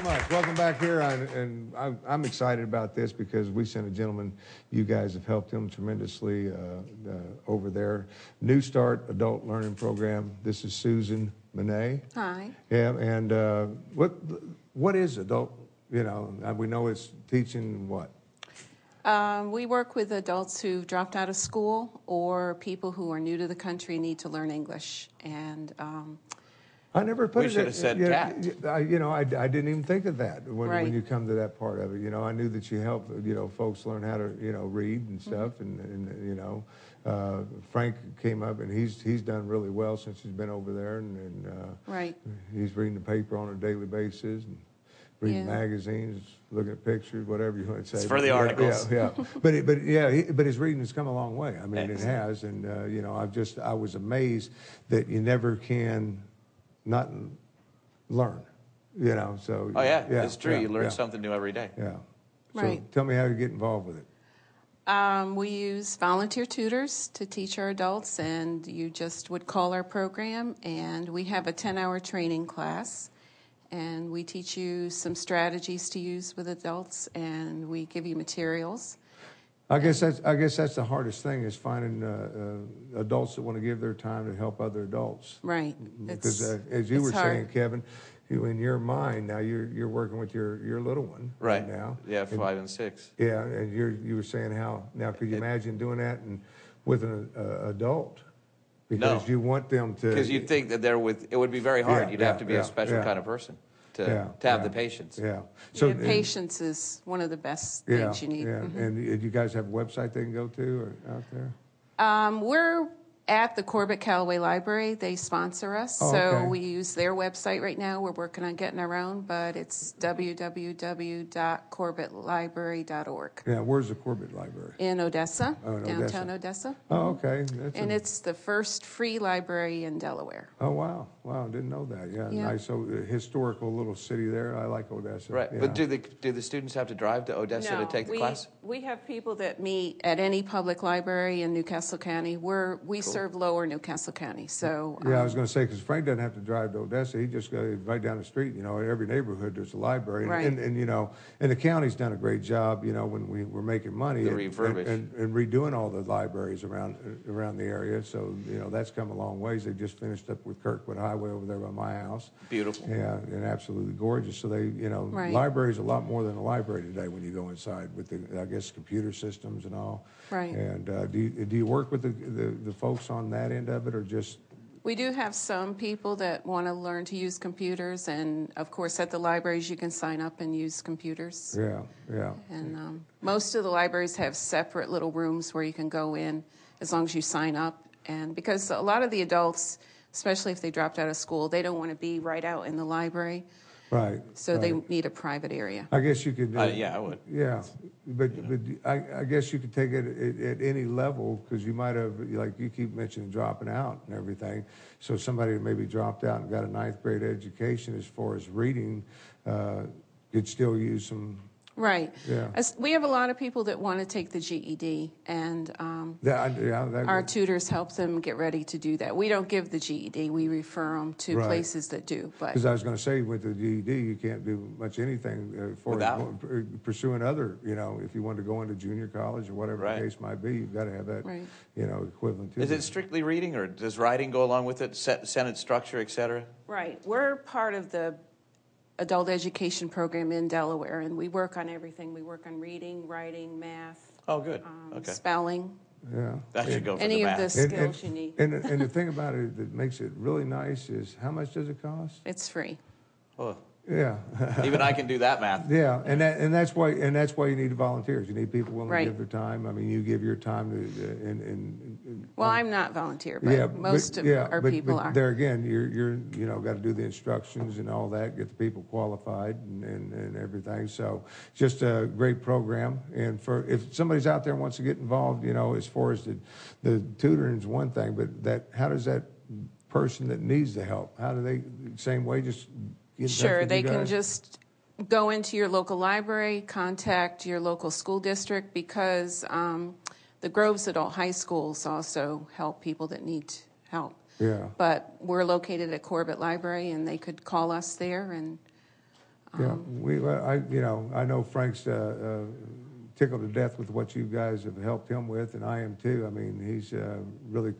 much. Welcome back here, and I'm excited about this because we sent a gentleman. You guys have helped him tremendously over there. New Start Adult Learning Program. This is Susan Menei. Hi. Yeah, and what is adult? You know, we know it's teaching what. We work with adults who've dropped out of school or people who are new to the country and need to learn English. And I never put we should have said cat. You know, I didn't even think of that Right. when you come to that part of it. You know, I knew that you help, you know, folks learn how to, you know, read and stuff. And you know, Frank came up and he's done really well since he's been over there. And right. He's reading the paper on a daily basis. And reading magazines, looking at pictures, whatever you want to say. It's for the articles. Yeah. but his reading has come a long way. I mean, it has, and you know, I was amazed that you never can not learn. You know, so. Oh yeah, it's true. You learn something new every day. Yeah. So Right. tell me how you get involved with it. We use volunteer tutors to teach our adults, and you just would call our program, and we have a 10-hour training class. And we teach you some strategies to use with adults, and we give you materials. I guess that's the hardest thing is finding adults that want to give their time to help other adults. Right. Because as you were saying, Kevin, in your mind now you're working with your little one right now. Yeah, 5 and 6. Yeah, and you were saying how now could you imagine doing that with an adult? Because you want them to. Because you'd think that it would be very hard. You'd have to be a special kind of person to have the patience. Yeah. So patience is one of the best things you need. Yeah. And do you guys have a website they can go to or out there? We're at the Corbett Library. They sponsor us, so we use their website right now. We're working on getting our own, but it's www.corbetlibrary.org. Yeah, where's the Corbett Library? In Odessa, downtown Odessa. Oh, okay. It's the first free library in Delaware. Oh, wow. Wow, didn't know that. Yeah. Nice. So historical little city there. I like Odessa. Right. Yeah. But do the students have to drive to Odessa to take the class? We have people that meet at any public library in Newcastle County. We serve lower Newcastle County, so. Yeah, I was going to say, because Frank doesn't have to drive to Odessa. He just goes right down the street. You know, in every neighborhood there's a library. Right. And you know, and the county's done a great job, you know, when we were making money. And redoing all the libraries around the area. So, you know, that's come a long ways. They just finished up with Kirkwood Highway over there by my house. Beautiful. Yeah, and absolutely gorgeous. So they, you know, library's a lot more than a library today when you go inside with the, I guess, computer systems and all. Right. And do you work with the folks on that end of it, or just? We do have some people that want to learn to use computers, and of course at the libraries you can sign up and use computers. Yeah. And most of the libraries have separate little rooms where you can go in as long as you sign up. And because a lot of the adults, especially if they dropped out of school, they don't want to be right out in the library. Right. So they need a private area. I guess you could. Yeah, I would. Yeah, but I guess you could take it at any level, because you might have, like you keep mentioning, dropping out and everything. So somebody who maybe dropped out and got a 9th grade education as far as reading could still use some. Right. Yeah. We have a lot of people that want to take the GED, and our tutors help them get ready to do that. We don't give the GED. We refer them to places that do. Because I was going to say, with the GED, you can't do much anything for pursuing other, you know, if you want to go into junior college or whatever the case might be, you've got to have that, you know, equivalent to Is it strictly reading, or does writing go along with it, sentence structure, et cetera? Right. We're part of the adult education program in Delaware, and we work on everything. We work on reading, writing, math. Oh, good. Spelling. Yeah. That should go for any the of math. the skills you need. And the thing about it that makes it really nice is, how much does it cost? It's free. Oh. Yeah. Even I can do that math. Yeah, and that's why you need volunteers. You need people willing to give their time. I mean, you give your time to. Well, I'm not volunteer, but most of our people are. There again, you know, got to do the instructions and all that, get the people qualified and everything. So just a great program. And if somebody's out there and wants to get involved, you know, as far as the tutoring is one thing, but how does that person that needs the help, how do they, same way, just Sure, they can just go into your local library, contact your local school district, because the Groves Adult High Schools also help people that need help. Yeah. But we're located at Corbett Library, and they could call us there, and Yeah, I know Frank's tickled to death with what you guys have helped him with, and I am too. I mean, he's really,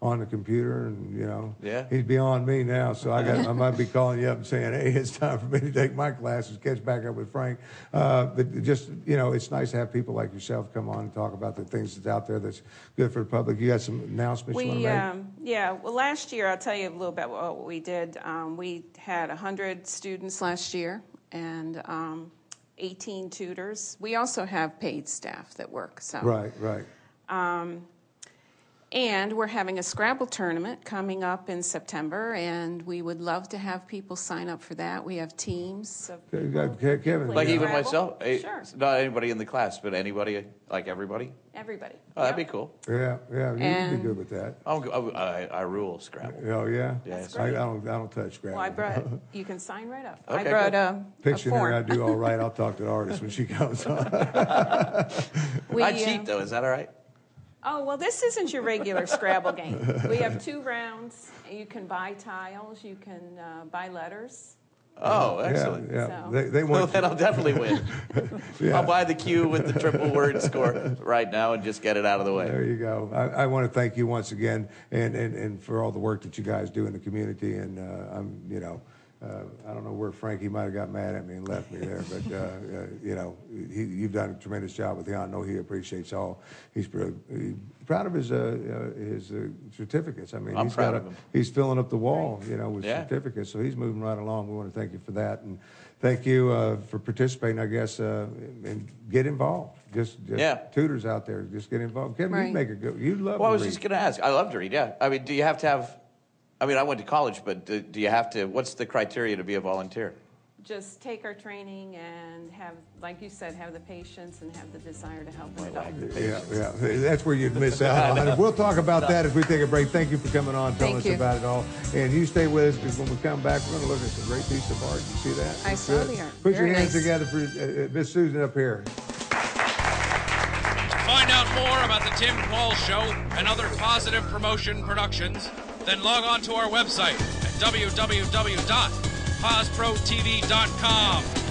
on the computer, and he's beyond me now. So I might be calling you up and saying, "Hey, it's time for me to take my classes, catch back up with Frank." But just it's nice to have people like yourself come on and talk about the things that's out there that's good for the public. You got some announcements you want to make? Yeah. Well, last year I'll tell you a little bit about what we did. We had 100 students last year, and 18 tutors. We also have paid staff that work. So right. And we're having a Scrabble Tournament coming up in September, and we would love to have people sign up for that. We have teams of people Kevin, like even Scrabble. myself. Sure. Not anybody in the class, but anybody, like everybody. Everybody. Oh, that'd be cool. Yeah, you'd be good with that. I rule Scrabble. Oh yeah. Yes. I don't touch Scrabble. Well, you can sign right up. Okay, I brought a Pictionary, I form. do all right. I'll talk to the artist when she comes on. I cheat though. Is that all right? Oh, well, this isn't your regular Scrabble game. We have 2 rounds. You can buy tiles. You can buy letters. Oh, excellent. Yeah. So. They want Then I'll definitely win. Yeah. I'll buy the cue with the triple word score right now and just get it out of the way. There you go. I want to thank you once again and for all the work that you guys do in the community. And I don't know where Frankie might have got mad at me and left me there, but you've done a tremendous job with him. I know he appreciates all. He's proud of his certificates. I mean, I'm proud of him. He's filling up the wall, with certificates. So he's moving right along. We want to thank you for that, and thank you for participating. I guess and get involved. Just tutors out there, just get involved. Kevin, Right. you make a good. You love. Well, I was to read. just going to ask. I love to read. Yeah. I mean, do you have to have? I mean, I went to college, but do you have to? What's the criteria to be a volunteer? Just take our training and have, like you said, have the patience and have the desire to help an adult. Yeah. That's where you'd miss out on it. We'll talk about that as we take a break. Thank you for coming on, telling us about it all. And you stay with us because when we come back, we're going to look at some great piece of art. You see that? I saw the art. Put Very your hands nice. together for Miss Susan up here. Find out more about the Tim Paul Show and other Positive Promotion productions, then log on to our website at www.posprotv.com.